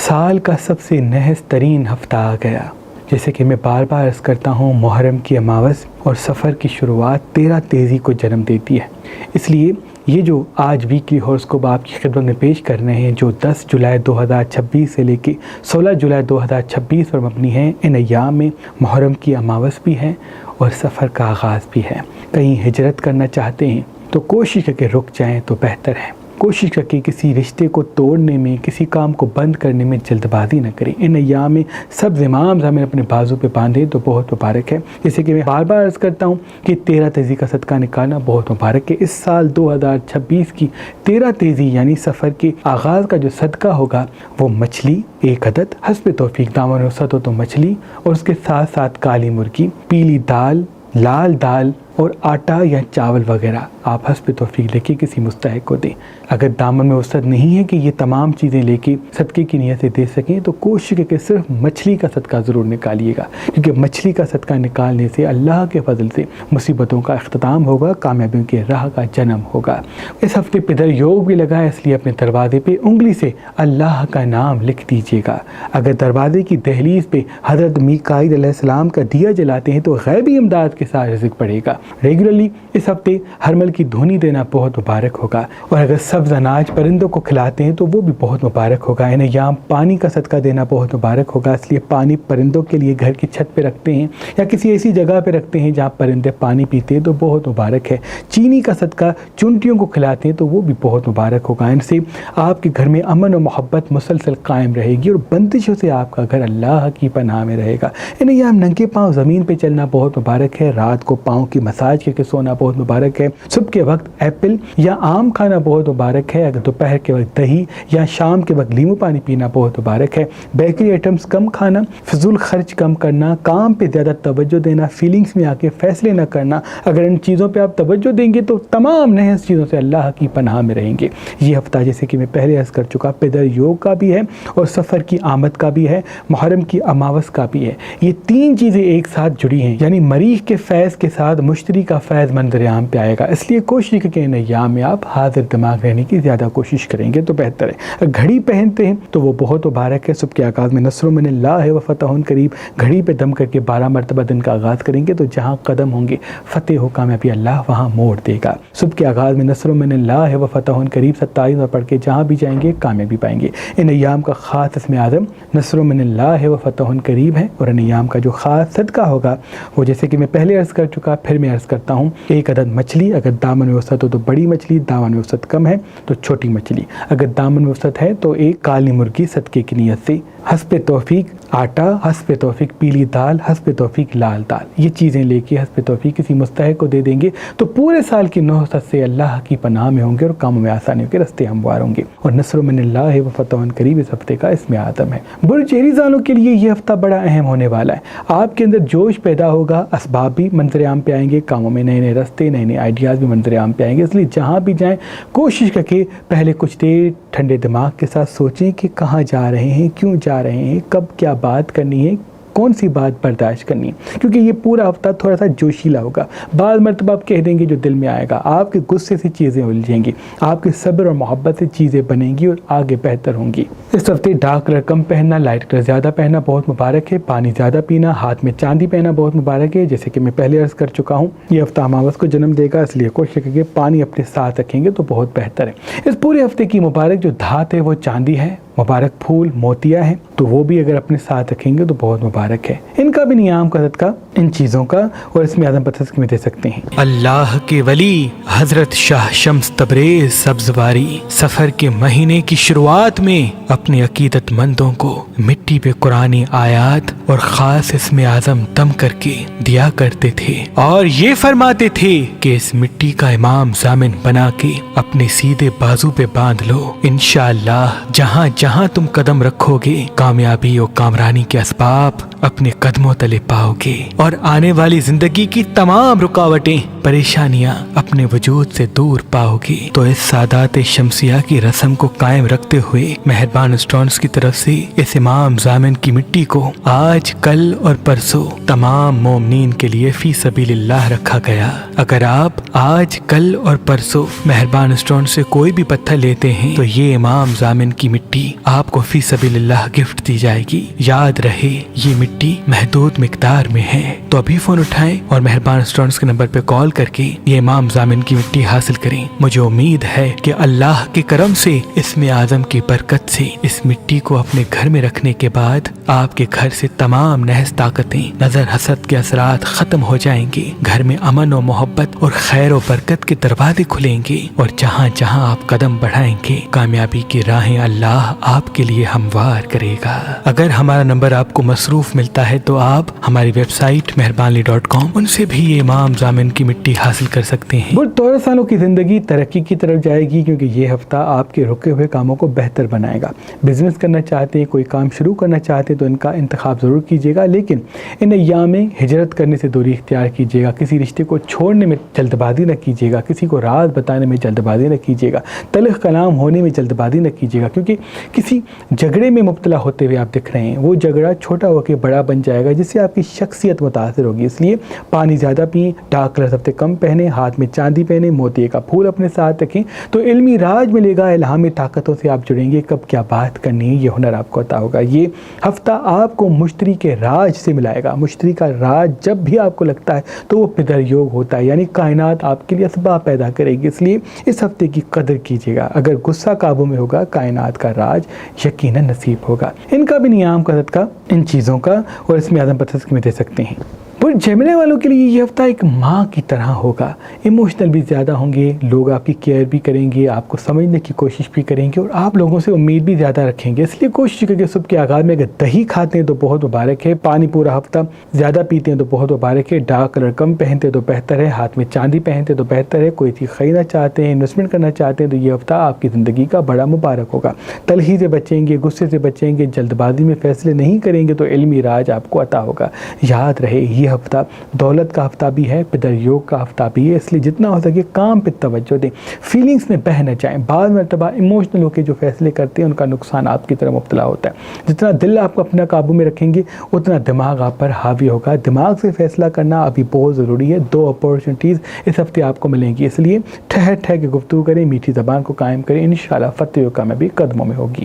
سال کا سب سے نحس ترین ہفتہ آ گیا۔ جیسے کہ میں بار بار عرض کرتا ہوں، محرم کی اماوس اور سفر کی شروعات 13 تیزی کو جنم دیتی ہے۔ اس لیے یہ جو آج ویکلی ہوراسکوپ آپ کی خدمت میں پیش کر رہے ہیں، جو 10 جولائی 2026 سے لے کے 16 جولائی 2026 پر مبنی ہیں، ان ایام میں محرم کی اماوس بھی ہے اور سفر کا آغاز بھی ہے۔ کہیں ہجرت کرنا چاہتے ہیں تو کوشش کر کے رک جائیں تو بہتر ہے۔ کوشش کر کے کسی رشتے کو توڑنے میں، کسی کام کو بند کرنے میں جلد بازی نہ کریں۔ ان ایام میں سب زمام ہمیں اپنے بازو پہ باندھیں تو بہت مبارک ہے۔ جیسے کہ میں بار بار عرض کرتا ہوں کہ 13 تیزی کا صدقہ نکالنا بہت مبارک ہے۔ اس سال 2026 کی 13 تیزی یعنی سفر کے آغاز کا جو صدقہ ہوگا وہ مچھلی 1 عدد، حسب توفیق دامن وسعت ہو تو مچھلی، اور اس کے ساتھ ساتھ کالی مرغی، پیلی دال، لال دال اور آٹا یا چاول وغیرہ آپ حسب توفیق لے کے کسی مستحق کو دیں۔ اگر دامن میں وسعت نہیں ہے کہ یہ تمام چیزیں لے کے صدقے کی نیت سے دے سکیں تو کوشش کر کے صرف مچھلی کا صدقہ ضرور نکالیے گا، کیونکہ مچھلی کا صدقہ نکالنے سے اللہ کے فضل سے مصیبتوں کا اختتام ہوگا، کامیابیوں کے راہ کا جنم ہوگا۔ اس ہفتے پدر یوگ بھی لگا ہے، اس لیے اپنے دروازے پہ انگلی سے اللہ کا نام لکھ دیجیے گا۔ اگر دروازے کی دہلیز پہ حضرت میکائیل علیہ السلام کا دیا جلاتے ہیں تو غیبی امداد کے ساتھ رزق بڑھے گا۔ ریگولرلی اس ہفتے ہرمل کی دھونی دینا بہت مبارک ہوگا، اور اگر سبز اناج پرندوں کو کھلاتے ہیں تو وہ بھی بہت مبارک ہوگا۔ ان ایام پانی کا صدقہ دینا بہت مبارک ہوگا، اس لیے پانی پرندوں کے لیے گھر کی چھت پہ رکھتے ہیں یا کسی ایسی جگہ پہ رکھتے ہیں جہاں پرندے پانی پیتے ہیں تو بہت مبارک ہے۔ چینی کا صدقہ چونٹیوں کو کھلاتے ہیں تو وہ بھی بہت مبارک ہوگا۔ ان سے آپ کے گھر میں امن و محبت مسلسل قائم رہے گی اور بندشوں سے آپ کا گھر اللہ کی پناہ میں رہے گا۔ ان ایام ننگے پاؤں زمین پہ چلنا بہت مبارک ہے، رات کو پاؤں کی مساج کر کے سونا بہت مبارک ہے، صبح کے وقت ایپل یا آم کھانا بہت مبارک ہے، اگر دوپہر کے وقت دہی یا شام کے وقت لیمو پانی پینا بہت مبارک ہے۔ بیکری آئٹمز کم کھانا، فضول خرچ کم کرنا، کام پہ زیادہ توجہ دینا، فیلنگز میں آ کے فیصلے نہ کرنا، اگر ان چیزوں پہ آپ توجہ دیں گے تو تمام نحس چیزوں سے اللہ کی پناہ میں رہیں گے۔ یہ ہفتہ جیسے کہ میں پہلے عرض کر چکا پدر یوگ کا بھی ہے اور سفر کی آمد کا بھی ہے، محرم کی اماوس کا بھی ہے۔ یہ 3 چیزیں ایک ساتھ جڑی ہیں، یعنی مریخ کے فیض کے ساتھ مشتری کا فیض منظر عام پہ آئے گا، اس لیے کوشش کریں کہ ان ایام میں آپ حاضر دماغ رہنے کی زیادہ کوشش کریں گے تو بہتر ہے۔ اگر گھڑی پہنتے ہیں تو وہ بہت مبارک ہے، صبح کے آغاز میں نصر من اللہ و فتح قریب، گھڑی پہ دم کر کے 12 مرتبہ دن کا آغاز کریں گے تو جہاں قدم ہوں گے فتح و کامیابی اللہ وہاں موڑ دے گا۔ صبح کے آغاز میں نصر من اللہ و فتح قریب 27 میں پڑھ کے جہاں بھی جائیں گے کامیابی پائیں گے۔ ان ایام کا خاص اسم اعظم نصر من اللہ و فتح قریب ہے، اور ان ایام کا جو خاص صدقہ ہوگا وہ جیسے کہ میں پہلے عرض کر چکا پھر میں عرض کرتا ہوں، 1 عدد مچھلی، اگر دامن میں وسعت ہو تو بڑی مچھلی، دامن میں وسعت کم ہے تو چھوٹی مچھلی، اگر دامن میں وسعت ہے تو 1 کالی مرغی صدقے کی نیت سے، حسب توفیق آٹا، حسب توفیق پیلی دال، حسب توفیق لال دال، یہ چیزیں لے کے حسب توفیق کسی مستحق کو دے دیں گے تو پورے سال کی نحست سے اللہ کی پناہ میں ہوں گے اور کاموں میں آسانیوں کے راستے ہموار ہوں گے۔ اور نصر من اللہ و فتح قریب اس ہفتے کا اسم اعظم ہے۔ برج والوں کے لیے یہ ہفتہ بڑا اہم ہونے والا ہے، آپ کے اندر جوش پیدا ہوگا، اسباب بھی منظر عام پہ آئیں گے، کاموں میں نئے نئے راستے، نئے نئے آئیڈیاز بھی منظر عام پہ آئیں گے، اس لیے جہاں بھی جائیں کوشش کر کے پہلے کچھ دیر ٹھنڈے دماغ کے ساتھ سوچیں کہ کہاں جا رہے ہیں، کیوں جا رہے ہیں، کب کیا بات کرنی ہے، کون سی بات برداشت کرنی ہے، کیونکہ یہ پورا ہفتہ تھوڑا سا جوشیلا ہوگا۔ بعض مرتبہ آپ کہہ دیں گے جو دل میں آئے گا، آپ کے غصے سے چیزیں الجھیں گی، آپ کے صبر اور محبت سے چیزیں بنیں گی اور آگے بہتر ہوں گی۔ اس ہفتے ڈارک کلر کم پہننا، لائٹ کلر زیادہ پہننا بہت مبارک ہے، پانی زیادہ پینا، ہاتھ میں چاندی پہننا بہت مبارک ہے، جیسے کہ میں پہلے عرض کر چکا ہوں یہ ہفتہ اماوس کو جنم دے گا، اس لیے کوشش کریں کہ پانی اپنے ساتھ رکھیں گے تو بہت بہتر ہے۔ اس پورے ہفتے کی مبارک جو دھات ہے وہ چاندی ہے، مبارک پھول موتیا ہیں تو وہ بھی اگر اپنے ساتھ رکھیں گے تو بہت مبارک ہے۔ ان کا بھی نیام کا صدقہ ان چیزوں کا اور اس میں اعظم پتھر میں دے سکتے ہیں۔ اللہ کے ولی حضرت شاہ شمس تبریز سبزواری سفر کے مہینے کی شروعات میں اپنے عقیدت مندوں کو مٹی پہ قرآنی آیات اور خاص اسم اعظم دم کر کے دیا کرتے تھے اور یہ فرماتے تھے کہ اس مٹی کا امام ضامن بنا کے اپنے سیدھے بازو پہ باندھ لو، انشاءاللہ جہاں جہاں تم قدم رکھو گے کامیابی اور کامرانی کے اسباب اپنے قدموں تلے پاؤ گے اور آنے والی زندگی کی تمام رکاوٹیں پریشانیاں اپنے وجود سے دور پاؤ گے۔ تو اس سادات شمسیہ کی رسم کو قائم رکھتے ہوئے مہربان اسٹونز کی طرف سے اس امام ضامن کی مٹی کو آج آج کل اور پرسوں تمام مومنین کے لیے فی سبیل اللہ رکھا گیا۔ اگر آپ آج کل اور پرسوں مہربان اسٹون سے کوئی بھی پتھر لیتے ہیں تو یہ امام ضامن کی مٹی آپ کو فی سبیل اللہ گفٹ دی جائے گی۔ یاد رہے یہ مٹی محدود مقدار میں ہے، تو ابھی فون اٹھائیں اور مہربان اسٹونز کے نمبر پہ کال کر کے یہ امام ضامن کی مٹی حاصل کریں۔ مجھے امید ہے کہ اللہ کے کرم سے، اسم اعظم کی برکت سے اس مٹی کو اپنے گھر میں رکھنے کے بعد آپ کے گھر سے تمام نحس طاقتیں، نظر حسد کے اثرات ختم ہو جائیں گے، گھر میں امن و محبت اور خیر و برکت کے دروازے کھلیں گے، اور جہاں جہاں آپ قدم بڑھائیں گے کامیابی کی راہیں اللہ آپ کے لیے ہموار کرے گا۔ اگر ہمارا نمبر آپ کو مصروف ملتا ہے تو آپ ہماری ویب سائٹ مہربانلی.com ان سے بھی یہ امام ضامن کی مٹی حاصل کر سکتے ہیں۔ 14 سالوں کی زندگی ترقی کی طرف جائے گی، کیونکہ یہ ہفتہ آپ کے رکے ہوئے کاموں کو بہتر بنائے گا۔ بزنس کرنا چاہتے ہیں، کوئی کام شروع کرنا چاہتے ہیں تو ان کا انتخاب ضرور کیجیے گا، لیکن ان ایام میں ہجرت کرنے سے دوری اختیار کیجیے گا۔ کسی رشتے کو چھوڑنے میں جلد بازی نہ کیجیے گا، کسی کو راز بتانے میں جلد بازی نہ کیجیے گا، تلخ کلام ہونے میں جلد بازی نہ کیجیے گا، کیونکہ کسی جھگڑے میں مبتلا ہوتے ہوئے آپ دکھ رہے ہیں۔ وہ جھگڑا چھوٹا ہو کے بڑا بن جائے گا، جس سے آپ کی شخصیت متاثر ہوگی۔ اس لیے پانی زیادہ پئیں، ڈارک کلر ہفتے کم پہنیں، ہاتھ میں چاندی پہنیں، موتی کا پھول اپنے ساتھ رکھیں تو علمی راج ملے گا۔ الہامی طاقتوں سے آپ جڑیں گے، کب کیا بات کرنی ہے یہ ہنر آپ کو عطا ہوگا۔ یہ ہفتہ آپ کو مشتری کے راج سے ملائے گا۔ مشتری کا راج جب بھی آپ کو لگتا ہے تو وہ پدر یوگ ہوتا ہے، یعنی کائنات آپ کے لیے اسباب پیدا کرے گی۔ اس لیے اس ہفتے کی قدر کیجیے گا۔ اگر غصہ قابو میں ہوگا کائنات کا راج یقیناً نصیب ہوگا۔ ان کا بھی نیام کا صدقہ ان چیزوں کا اور اس میں اعظم پتھر میں دے سکتے ہیں۔ جیمنی والوں کے لیے یہ ہفتہ ایک ماں کی طرح ہوگا۔ ایموشنل بھی زیادہ ہوں گے، لوگ آپ کی کیئر بھی کریں گے، آپ کو سمجھنے کی کوشش بھی کریں گے اور آپ لوگوں سے امید بھی زیادہ رکھیں گے۔ اس لیے کوشش کریں کہ صبح کے آغاز میں اگر دہی کھاتے ہیں تو بہت مبارک ہے، پانی پورا ہفتہ زیادہ پیتے ہیں تو بہت مبارک ہے، ڈارک کلر کم پہنتے تو بہتر ہے، ہاتھ میں چاندی پہنتے تو بہتر ہے، کوئی چیز خریدنا چاہتے ہیں، انویسٹمنٹ کرنا چاہتے ہیں تو یہ ہفتہ آپ کی زندگی کا بڑا مبارک ہوگا۔ تلخی سے بچیں گے، غصے سے بچیں گے، جلد بازی میں فیصلے نہیں کریں گے تو علمی راج آپ کو عطا ہوگا۔ یاد رہے یہ ہفتہ دولت کا ہفتہ بھی ہے، پدر یوگ کا ہفتہ بھی ہے، اس لیے جتنا ہو سکے کام پہ توجہ دیں، فیلنگز میں بہہ نہ جائیں۔ بعض مرتبہ ایموشنل ہو کے جو فیصلے کرتے ہیں ان کا نقصان آپ کی طرح مبتلا ہوتا ہے۔ جتنا دل آپ کو اپنا قابو میں رکھیں گے اتنا دماغ آپ پر حاوی ہوگا۔ دماغ سے فیصلہ کرنا ابھی بہت ضروری ہے۔ 2 اپورچونٹیز اس ہفتے آپ کو ملیں گی، اس لیے ٹھہر کے گفتگو کریں، میٹھی زبان کو قائم کریں، انشاءاللہ فتح و کامیابی قدموں میں ہوگی۔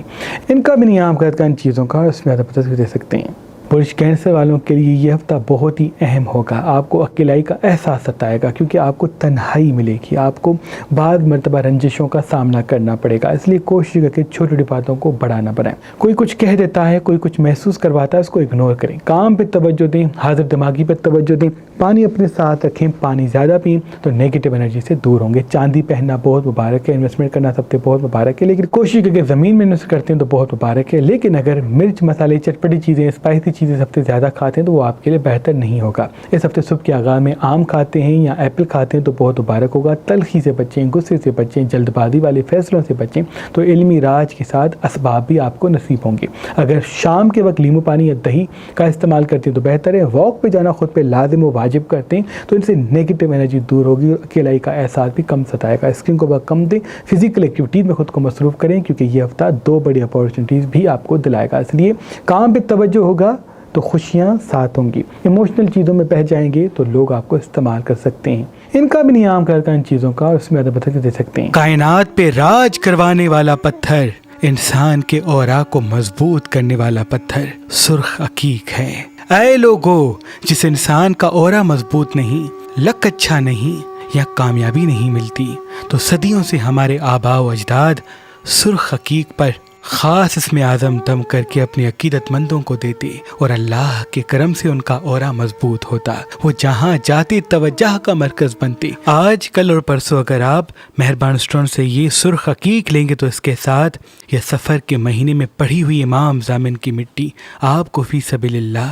ان کا بھی نیام کا ان چیزوں کا اس میں زیادہ پتہ دے سکتے ہیں۔ برج کینسر والوں کے لیے یہ ہفتہ بہت ہی اہم ہوگا۔ آپ کو اکیلائی کا احساس ستائے گا، کیونکہ آپ کو تنہائی ملے گی، آپ کو بعض مرتبہ رنجشوں کا سامنا کرنا پڑے گا۔ اس لیے کوشش کر کے چھوٹی چھوٹی باتوں کو بڑا نہ بنائیں۔ کوئی کچھ کہہ دیتا ہے، کوئی کچھ محسوس کرواتا ہے، اس کو اگنور کریں۔ کام پہ توجہ دیں، حاضر دماغی پہ توجہ دیں، پانی اپنے ساتھ رکھیں، پانی زیادہ پئیں تو نیگیٹو انرجی سے دور ہوں گے۔ چاندی پہننا بہت مبارک ہے، انویسٹمنٹ کرنا سب سے بہت مبارک ہے، لیکن کوشش کر کے زمین میں انویسٹ کرتے ہیں تو بہت مبارک ہے۔ لیکن اگر مرچ مسالے چٹپٹی چیزیں اسپائسی چیزیں سب سے زیادہ کھاتے ہیں تو وہ آپ کے لیے بہتر نہیں ہوگا۔ اس ہفتے صبح کے آغاز میں آم کھاتے ہیں یا ایپل کھاتے ہیں تو بہت مبارک ہوگا۔ تلخی سے بچیں، غصے سے بچیں، جلد بازی والے فیصلوں سے بچیں تو علمی راج کے ساتھ اسباب بھی آپ کو نصیب ہوں گے۔ اگر شام کے وقت لیمو پانی یا دہی کا استعمال کرتے ہیں تو بہتر ہے۔ واک پہ جانا خود پہ لازم و واجب کرتے ہیں تو ان سے نیگیٹو انرجی دور ہوگی اور اکیلائی کا احساس بھی کم ستائے گا۔ اسکرین کو وقت کم دیں، فزیکل ایکٹیویٹیز میں خود کو مصروف کریں، کیونکہ یہ ہفتہ 2 بڑی اپورچونٹیز بھی آپ کو دلائے گا۔ اس لیے کام پہ توجہ ہوگا تو خوشیاں ساتھ ہوں گی۔ ایموشنل چیزوں میں بہہ جائیں گے تو لوگ آپ کو استعمال کر سکتے ہیں۔ ان کا بھی نیام کرتا ان چیزوں کا، اس میں زیادہ دے سکتے ہیں۔ کائنات پہ راج کروانے والا پتھر، انسان کے اورا کو مضبوط کرنے والا پتھر سرخ عقیق ہے۔ اے لوگو، جس انسان کا اورا مضبوط نہیں، لک اچھا نہیں یا کامیابی نہیں ملتی تو صدیوں سے ہمارے آباء و اجداد سرخ عقیق پر خاص اسم اعظم دم کر کے اپنے عقیدت مندوں کو دیتے اور اللہ کے کرم سے ان کا اورا مضبوط ہوتا، وہ جہاں جاتے توجہ کا مرکز بنتے۔ آج کل اور پرسوں اگر آپ مہربان اسٹون سے یہ سرخ عقیق لیں گے تو اس کے ساتھ یہ سفر کے مہینے میں پڑھی ہوئی امام ضامن کی مٹی آپ کو فی سبیل اللہ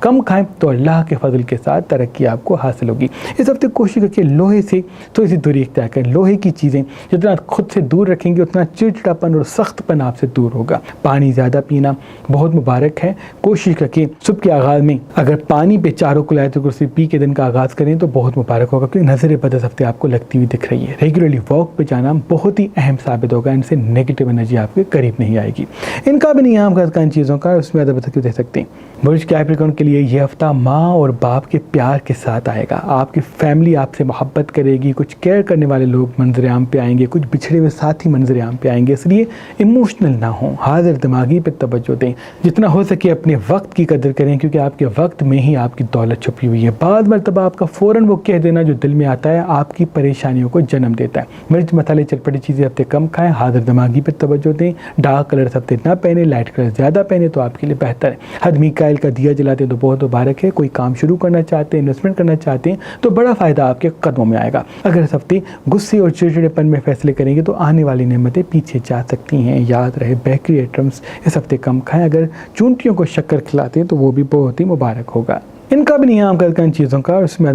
کم کھائیں تو اللہ کے فضل کے ساتھ ترقی آپ کو حاصل ہوگی۔ اس ہفتے کوشش کریں لوہے سے تھوڑی سی دوری اختیار کریں۔ لوہے کی چیزیں جتنا خود سے دور رکھیں گے اتنا چڑچڑاپن اور سخت پن آپ سے دور ہوگا۔ پانی زیادہ پینا بہت مبارک ہے، کوشش کریں صبح کے آغاز میں اگر پانی پہ چاروں کو آیت الکرسی پی کے دن کا آغاز کریں تو بہت مبارک ہوگا، کیونکہ نظر بد اس ہفتے آپ کو لگتی ہوئی دکھ رہی ہے۔ ریگولرلی واک پہ جانا بہت ہی اہم ثابت ہوگا، ان سے نیگیٹو انرجی آپ کے قریب نہیں آئے گی۔ ان کا بھی نیام کا ان چیزوں کا اس میں زیادہ دے سکتے ہیں۔ برج کیپریکارن کے لیے یہ ہفتہ ماں اور باپ کے پیار کے ساتھ آئے گا، آپ کی فیملی آپ سے محبت کرے گی، کچھ کیئر کرنے والے لوگ منظر عام پہ آئیں گے، کچھ بچھڑے ہوئے ساتھی منظر عام پہ آئیں گے، اس لیے ایموشنل نہ ہوں، حاضر دماغی پہ توجہ دیں، جتنا ہو سکے اپنے وقت کی قدر کریں، کیونکہ آپ کے وقت میں ہی آپ کی دولت چھپی ہوئی ہے۔ بعض مرتبہ آپ کا فوراً وہ کہہ دینا جو دل میں آتا ہے آپ کی پریشانیوں کو جنم دیتا ہے۔ مرچ مسالے چٹپٹی چیزیں ہفتے کم کھائیں، حاضر دماغی پہ توجہ دیں، ڈارک کلر ہفتے نہ پہنے، لائٹ کلر زیادہ پہنے تو آپ کے لیے بہتر ہے۔ حد میکائل کا دیا جلاتے تو بہت مبارک ہے، کوئی کام شروع کرنا چاہتے ہیں، انویسٹمنٹ کرنا چاہتے ہیں تو بڑا فائدہ آپ کے قدموں میں آئے گا۔ اگر اس ہفتے غصے اور چڑچڑے پن میں فیصلے کریں گے تو آنے والی نعمتیں پیچھے جا سکتی ہیں۔ یاد رہے بیکری آئٹمس اس ہفتے کم کھائیں، اگر چونٹیوں کو شکر کھلاتے ہیں تو وہ بھی بہت ہی مبارک ہوگا۔ ان کا بھی نیام کا ان چیزوں کا اس میں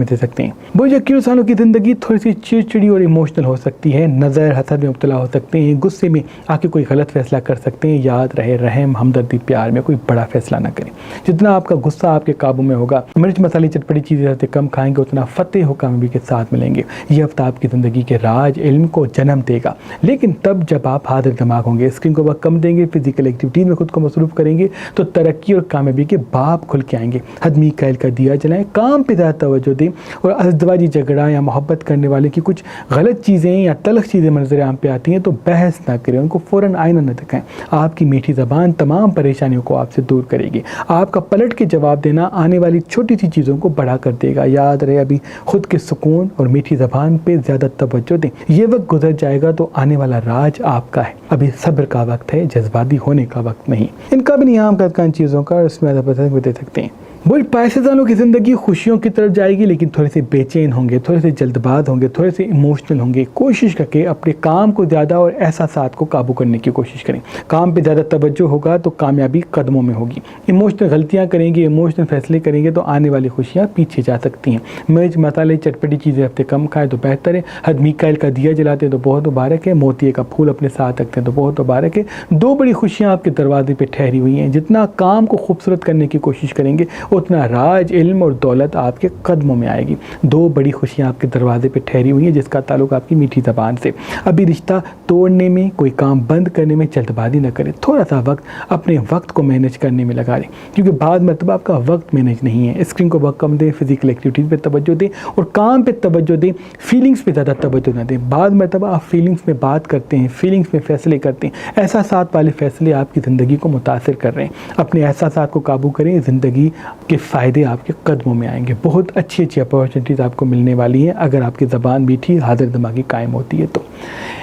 دے سکتے ہیں۔ برج اکیلیس والوں کی زندگی تھوڑی سی چڑچڑی اور ایموشنل ہو سکتی ہے، نظر حسد میں مبتلا ہو سکتے ہیں، غصے میں آ کے کوئی غلط فیصلہ کر سکتے ہیں۔ یاد رہے رحم ہمدردی پیار میں کوئی بڑا فیصلہ نہ کریں، جتنا آپ کا غصہ آپ کے قابو میں ہوگا، مرچ مسالے چٹپٹی چیزیں کم کھائیں گے اتنا فتح و کامیابی کے ساتھ ملیں گے۔ یہ ہفتہ آپ کی زندگی کے راج علم کو جنم دے گا، لیکن تب جب آپ حاضر دماغ ہوں گے، اسکرین کو وقت کم دیں گے، فزیکل ایکٹیویٹیز میں خود کو مصروف کریں گے تو ترقی اور کامیابی کے باب کھل کے آئیں گے۔ حد میکائل کا دیا جلائیں، کام پہ زیادہ توجہ دیں، اور ازدواجی جھگڑا یا محبت کرنے والے کی کچھ غلط چیزیں یا تلخ چیزیں منظر عام پہ آتی ہیں تو بحث نہ کریں، ان کو فوراً آئینہ نہ دکھائیں۔ آپ کی میٹھی زبان تمام پریشانیوں کو آپ سے دور کرے گی، آپ کا پلٹ کے جواب دینا آنے والی چھوٹی سی چیزوں کو بڑا کر دے گا۔ یاد رہے ابھی خود کے سکون اور میٹھی زبان پہ زیادہ توجہ دیں، یہ وقت گزر جائے گا تو آنے والا راج آپ کا ہے، ابھی صبر کا وقت ہے، جذباتی ہونے کا وقت نہیں۔ ان کا بھی نیام کا ان چیزوں کا اس میں دے سکتے ہیں۔ برج پائسیز والوں کی زندگی خوشیوں کی طرف جائے گی، لیکن تھوڑے سے بے چین ہوں گے، تھوڑے سے جلد باز ہوں گے، تھوڑے سے ایموشنل ہوں گے۔ کوشش کر کے اپنے کام کو زیادہ اور احساسات کو قابو کرنے کی کوشش کریں، کام پہ زیادہ توجہ ہوگا تو کامیابی قدموں میں ہوگی۔ ایموشنل غلطیاں کریں گے، ایموشنل فیصلے کریں گے تو آنے والی خوشیاں پیچھے جا سکتی ہیں۔ مرچ مسالے چٹپٹی چیزیں ہفتے کم کھائیں تو بہتر ہے۔ حد میکائل کا دیا جلاتے ہیں تو بہت مبارک ہے، موتیے کا پھول اپنے ساتھ رکھتے ہیں تو بہت مبارک ہے۔ دو بڑی خوشیاں آپ کے دروازے پہ ٹھہری ہوئی ہیں، جتنا کام کو خوبصورت کرنے کی کوشش کریں گے اتنا راج علم اور دولت آپ کے قدموں میں آئے گی۔ دو بڑی خوشیاں آپ کے دروازے پہ ٹھہری ہوئی ہیں جس کا تعلق آپ کی میٹھی زبان سے۔ ابھی رشتہ توڑنے میں، کوئی کام بند کرنے میں جلد بازی نہ کریں، تھوڑا سا وقت اپنے وقت کو مینیج کرنے میں لگا لیں، کیونکہ بعض مرتبہ آپ کا وقت مینیج نہیں ہے۔ اسکرین کو وقت کم دیں، فزیکل ایکٹیویٹیز پہ توجہ دیں اور کام پہ توجہ دیں، فیلنگس پہ زیادہ توجہ نہ دیں۔ بعض مرتبہ آپ فیلنگس میں بات کرتے ہیں، فیلنگس میں فیصلے کرتے ہیں، احساسات والے فیصلے آپ کی زندگی کو متاثر کر رہے ہیں۔ اپنے احساسات کو قابو کریں، زندگی کے فائدے آپ کے قدموں میں آئیں گے۔ بہت اچھی اپارچونیٹیز آپ کو ملنے والی ہیں اگر آپ کی زبان میٹھی حاضر دماغی قائم ہوتی ہے تو۔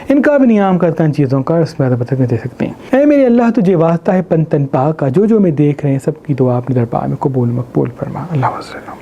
ان کا بھی نیام کا ان چیزوں کا اس میں دے سکتے ہیں۔ اے میرے اللہ تجھے واسطہ ہے پن تن پاک کا، جو میں دیکھ رہے ہیں سب کی دعا اپنے دربار میں قبول مقبول فرما۔ اللہ حافظ۔